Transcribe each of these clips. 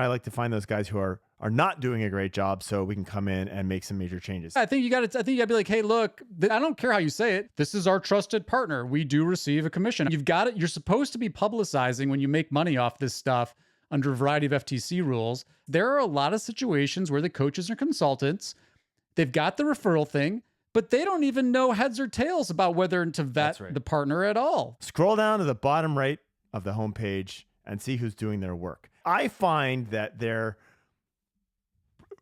I like to find those guys who are not doing a great job so we can come in and make some major changes. I think you got to be like, hey, look, I don't care how you say it. This is our trusted partner. We do receive a commission. You've got it. You're supposed to be publicizing when you make money off this stuff under a variety of FTC rules. There are a lot of situations where the coaches or consultants, they've got the referral thing, but they don't even know heads or tails about whether to vet the partner at all. Scroll down to the bottom right of the homepage and see who's doing their work. I find that they're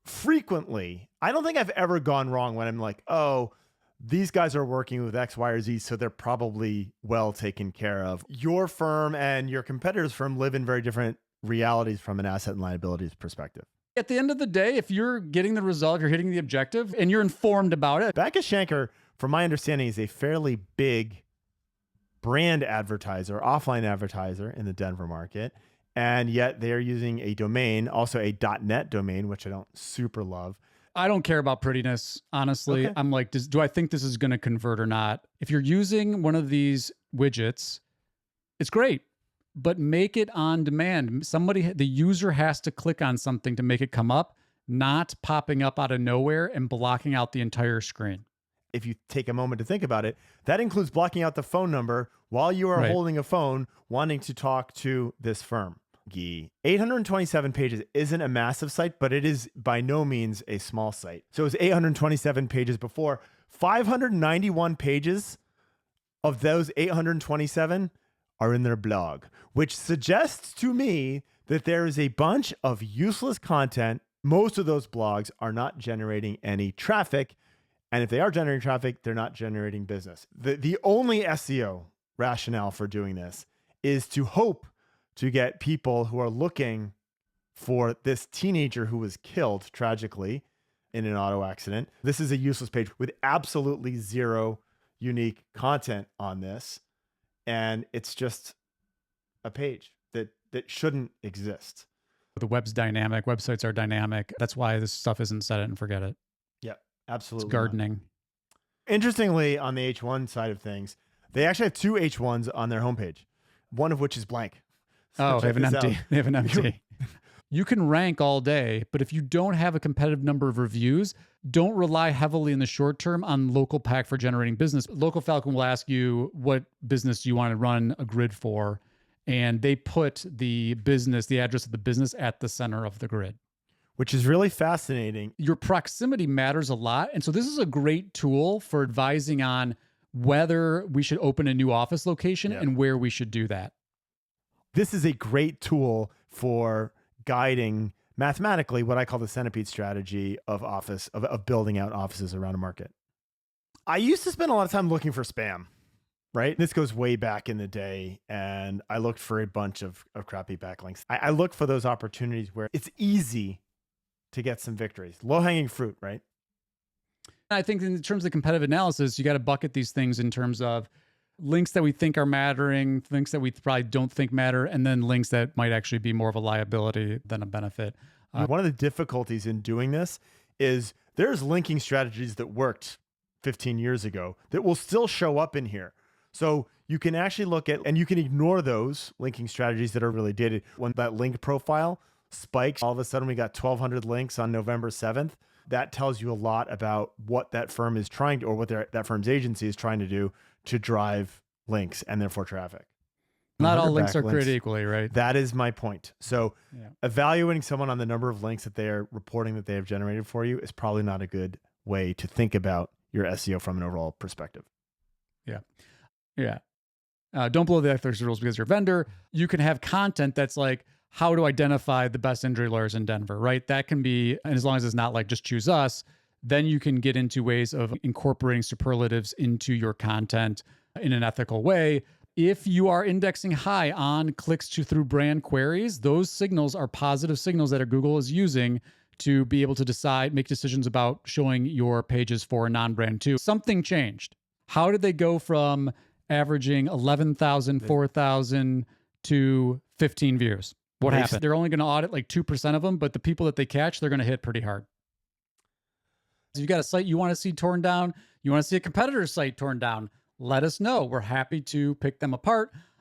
frequently, I don't think I've ever gone wrong when I'm like, oh, these guys are working with X, Y, or Z, so they're probably well taken care of. Your firm and your competitor's firm live in very different realities from an asset and liabilities perspective. At the end of the day, if you're getting the result, you're hitting the objective, and you're informed about it. Backus Shanker, from my understanding, is a fairly big brand advertiser, offline advertiser in the Denver market. And yet they're using a domain, also a .net domain, which I don't super love. I don't care about prettiness, honestly. Okay. I'm like, do I think this is going to convert or not? If you're using one of these widgets, it's great, but make it on demand. The user has to click on something to make it come up, not popping up out of nowhere and blocking out the entire screen. If you take a moment to think about it, that includes blocking out the phone number while you are holding a phone wanting to talk to this firm. 827 pages isn't a massive site, but it is by no means a small site. So it was 827 pages before. 591 pages of those 827 are in their blog, which suggests to me that there is a bunch of useless content. Most of those blogs are not generating any traffic. And if they are generating traffic, they're not generating business. The only SEO rationale for doing this is to hope to get people who are looking for this teenager who was killed tragically in an auto accident. This is a useless page with absolutely zero unique content on this. And it's just a page that shouldn't exist. The web's dynamic. Websites are dynamic. That's why this stuff isn't set it and forget it. Yeah, absolutely. It's gardening. Interestingly, on the H1 side of things, they actually have two H1s on their homepage, one of which is blank. Oh, they have an empty. They have an empty. You can rank all day, but if you don't have a competitive number of reviews, don't rely heavily in the short term on Local Pack for generating business. Local Falcon will ask you what business you want to run a grid for, and they put the address of the business at the center of the grid. Which is really fascinating. Your proximity matters a lot. And so this is a great tool for advising on whether we should open a new office location and where we should do that. This is a great tool for guiding mathematically what I call the centipede strategy of building out offices around a market. I used to spend a lot of time looking for spam, right? This goes way back in the day, and I looked for a bunch of crappy backlinks. I look for those opportunities where it's easy to get some victories, low-hanging fruit, right? I think in terms of competitive analysis, you got to bucket these things in terms of links that we think are mattering, links that we probably don't think matter, and then links that might actually be more of a liability than a benefit. One of the difficulties in doing this is there's linking strategies that worked 15 years ago that will still show up in here. So you can actually look at, and you can ignore those linking strategies that are really dated. When that link profile spikes, all of a sudden we got 1,200 links on November 7th. That tells you a lot about what that firm is trying to, or what that firm's agency is trying to do to drive links and therefore traffic. Not all links are created equally, right? That is my point. So evaluating someone on the number of links that they are reporting that they have generated for you is probably not a good way to think about your SEO from an overall perspective. Yeah. Yeah. Don't blow the ethics rules because you're a vendor. You can have content that's like, how to identify the best injury lawyers in Denver, right? That can be, and as long as it's not like just choose us, then you can get into ways of incorporating superlatives into your content in an ethical way. If you are indexing high on clicks through brand queries, those signals are positive signals that Google is using to be able to make decisions about showing your pages for a non-brand too. Something changed. How did they go from averaging 11,000, 4,000 to 15 views? What happened? They're only going to audit like 2% of them, but the people that they catch, they're going to hit pretty hard. So you got a site you want to see torn down, you want to see a competitor's site torn down, let us know. We're happy to pick them apart.